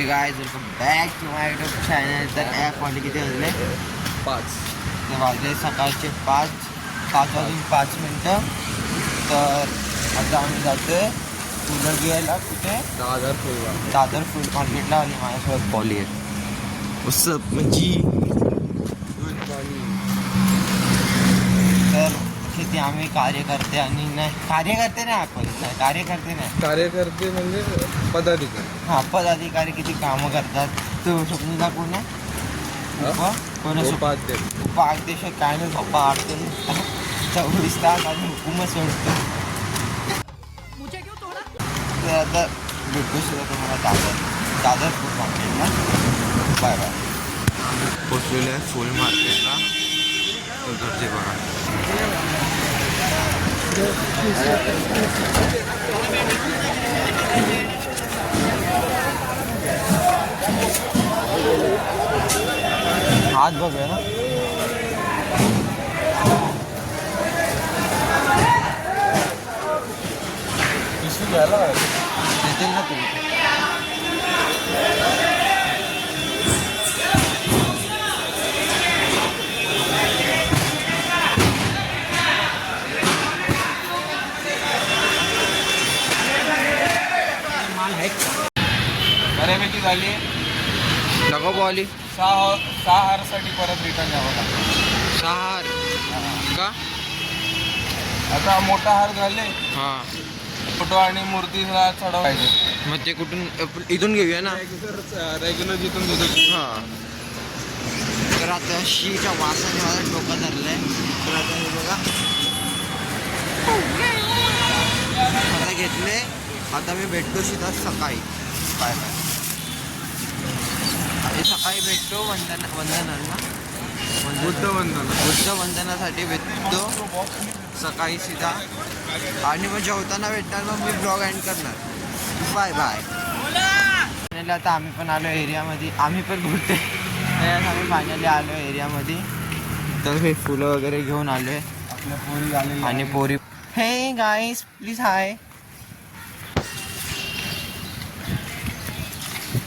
Guys welcome back to my YouTube channel. तर app वाले किती वाजले? 5 वाजले सकाळचे 5:05. तर आता आम्ही जातोय फुलं घ्यायला. कुठे? दादर फुल मार्केटला. आणि माझ्यासोबत पॉली आहे. उसप म्हणजे तर किती आम्ही कार्यकर्ते आणि नाही कार्यकर्ते नाही, आपण कार्यकर्ते म्हणजे पदाधिकारी. हां, पदाधिकारी किती कामं करतात. तो स्वप्नीला कोण आहे? कोण उपाध्यक्ष काय नाही, झोपा आडतो 24 तास आणि हुकूमत सोडतो. तर आता भेटू सुद्धा तुम्हाला दादर फुल मार्केटला. Bye bye. पोचलेलं आहे फुल मार्केटला. घरचे बघा. हात बघूया ना. येतील ना तुम्ही. बऱ्यापैकी झाली. नको बॉली 6 हारसाठी परत रिटर्न यावं लागतं. 6 हार का? आता मोठा हार झाले. हां, फोटो आणि मूर्तीला चढवायचे. मग ते कुठून? इथून घेऊया ना. रेग्युलर जिथून घेतो. हां. तर आता शीच्या वासाने माझं डोकं धरलं आहे. तर आता हे बघा आता घेतले. आता मी भेटतो सीधा सकाळी. Bye bye. आणि सकाळी भेटतो वंदनाला. बुद्ध वंदनासाठी भेटतो सकाळी सीधा. आणि मग जेवताना भेटणार. मग मी ब्लॉग एंड करणार. Bye bye. आता आम्ही पण आलो एरियामध्ये. आम्ही पण बोलते आम्ही फायनली आलो एरियामध्ये. तर हे फुलं वगैरे घेऊन आलो आहे. आपल्या पोरी आलेली आणि पोरी. Hey guys please hi.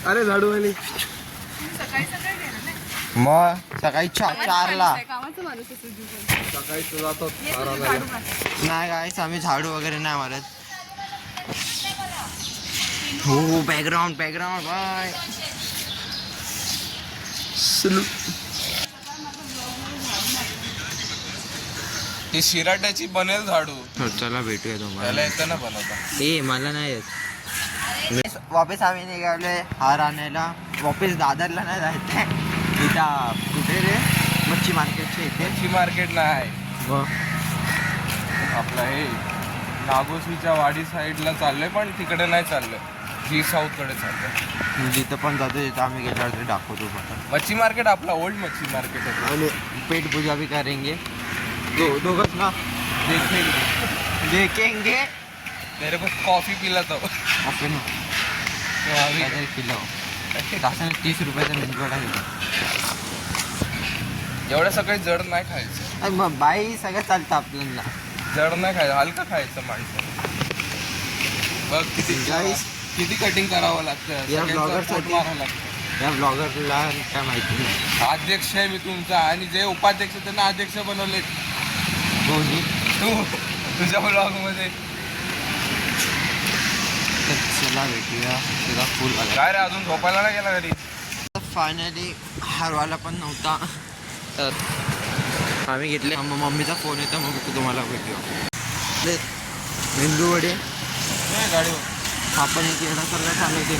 अरे झाडूवाली मग सकाळी 4ला. सकाळी जातो. नाही गाईस, आम्ही झाडू वगैरे नाही मारत. हो, बॅकग्राऊंड बाय. ती शिराट्याची बनेल झाडू. चला भेटूया तुम्हाला. त्याला येतं ना बनवता. ए मला नाही येत. वापस आम्ही निघालोय हार आणायला. वापस दादरला नाही जायचं. इथं कुठे रे? मच्छी मार्केटच्या इथे. मच्छी मार्केट नाही आपलं हे नागोशीच्या वाडी साईडला चाललंय, पण तिकडे नाही चाललंय. जी साऊथकडे चाललंय. जिथं पण जातो तिथं आम्ही गेल्यावर तरी दाखवतो. मच्छी मार्केट आपला ओल्ड मच्छी मार्केट आहे. आणि पेट पूजा भी करेंगे. दोघंच ना. देखेंगे. मेरे को कॉफी पिलाता ओके ना. किलो 30 रुपयाचा मिंटवडा घेतो. एवढं सगळं जड नाही खायचं. मग बाई सगळं चालतं आपल्याला. जड नाही खायचं, हलकं खायचं माणसं. बघ किती कटिंग करावं लागतं. या ब्लॉगरसाठी. मारावं लागतं. या ब्लॉगरला काय माहिती नाही. अध्यक्ष आहे मी तुमचा. आणि जे उपाध्यक्ष त्यांना अध्यक्ष बनवले तू तुझ्या ब्लॉगमध्ये. चला भेटूया तुझा फुल आला. काय रे, अजून झोपायला नाही गेला घरी? फायनली हारवाला पण नव्हता. तर आम्ही घेतले. मग मम्मीचा फोन येतो. मग तुम्हाला भेटूया. मेंदू वडे गाडीवर आपण एक येणं सगळं चालवते.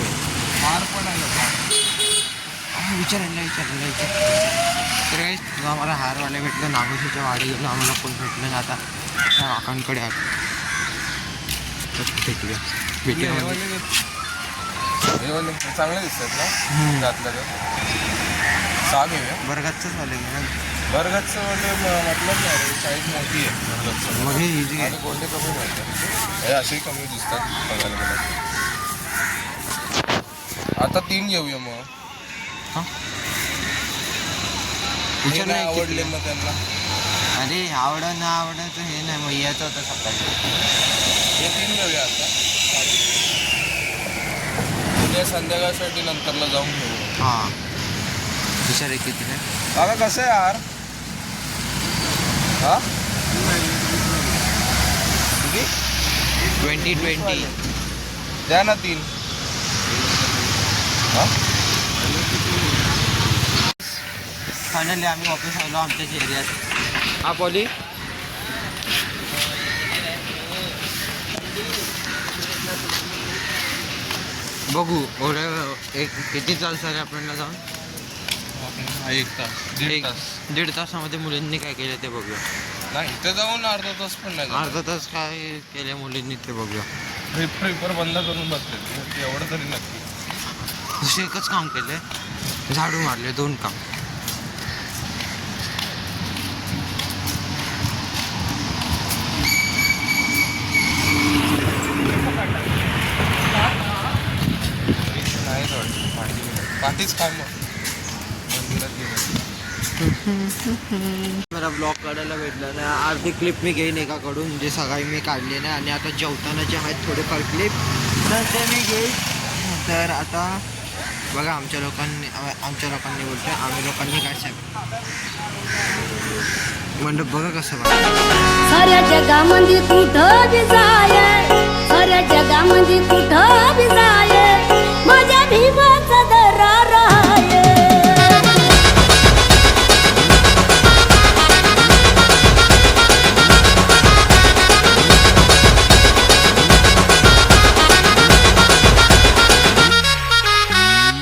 मार पण आहे. विचारायला तर काही आम्हाला हारवाले भेटलं. नागोशीच्या वाडी गेलो. आम्हाला कोण भेटलं ना. आता त्या काकांकडे आलो. भेटूया चांगले दिसतात ना त्यातलं. सहा घेऊया. बरगातच झालं ना. बरगतचं मतलब नाही, साईज मोठी आहे बरगतचं. मग हे इझी आहे. कोणते कमी मिळतात हे असेही कमी दिसतात बघायला गेलं. आता 3 घेऊया मग. हां, हे नाही आवडले मग त्यांना. अरे आवडं ना आवडायचं हे नाही. मग यायचं होतं सकाळी. हे 3 घेऊया आता. उद्या संध्याकाळसाठी नंतरला जाऊन घेऊ. हां हुशार आहे किती काय काका कसं आहे यार? हा 2020 द्या ना 3. हा फायनली आम्ही वापस आलो आमच्याच एरियात. हा पॉली बघू एवढं एक किती चालणार आहे आपल्याला जाऊन. 1 तास 1.5 तास. 1.5 तासामध्ये मुलींनी काय केलं ते बघूया. नाही इथे जाऊन अर्धा तास पण नाही झाला. अर्धा तास काय केले मुलींनी ते बघूया. पेपर बंद करून बसले एवढं तरी नक्की. दुसरं एकच काम केलं झाडू मारले 2 काम. नाही पाठीच काय मग मंदिरात गेलं. मला ब्लॉग काढायला भेटलं नाही. अर्धी क्लिप मी घेईन एकाकडून जे सकाळी मी काढले नाही आणि आता जेवताना जे आहेत थोडेफार क्लिप तर ते मी घेईन. तर आता बघा आमच्या लोकांनी बोलतोय आम्ही लोकांनी काय सांग मंडप बघा कसं बघा. साऱ्या जगामध्ये कुठं बी जाय, साऱ्या जगामध्ये कुठं बी जाय, माझ्या भीमाचा दरार आहे.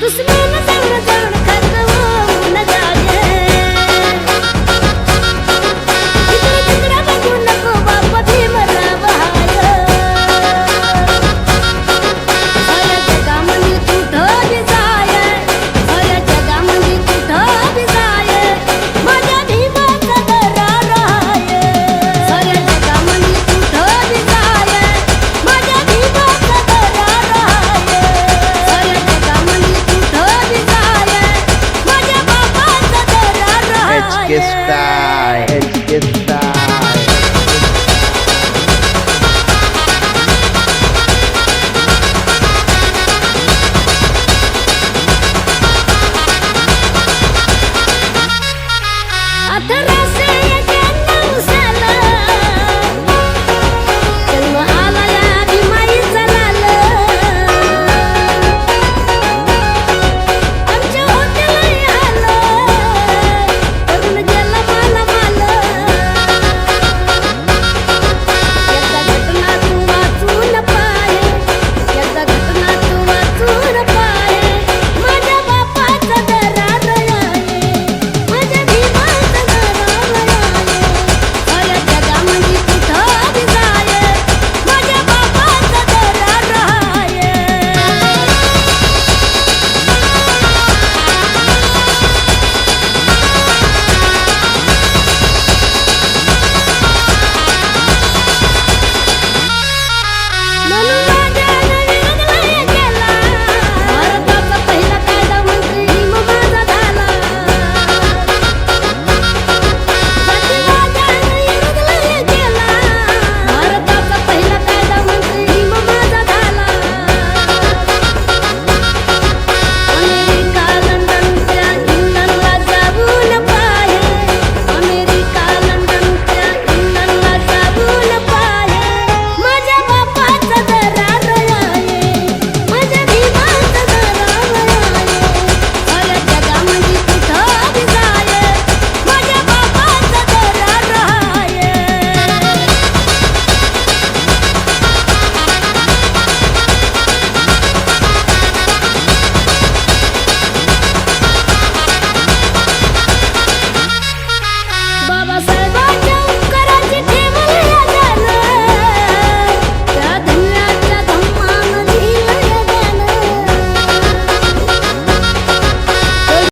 दुश्मन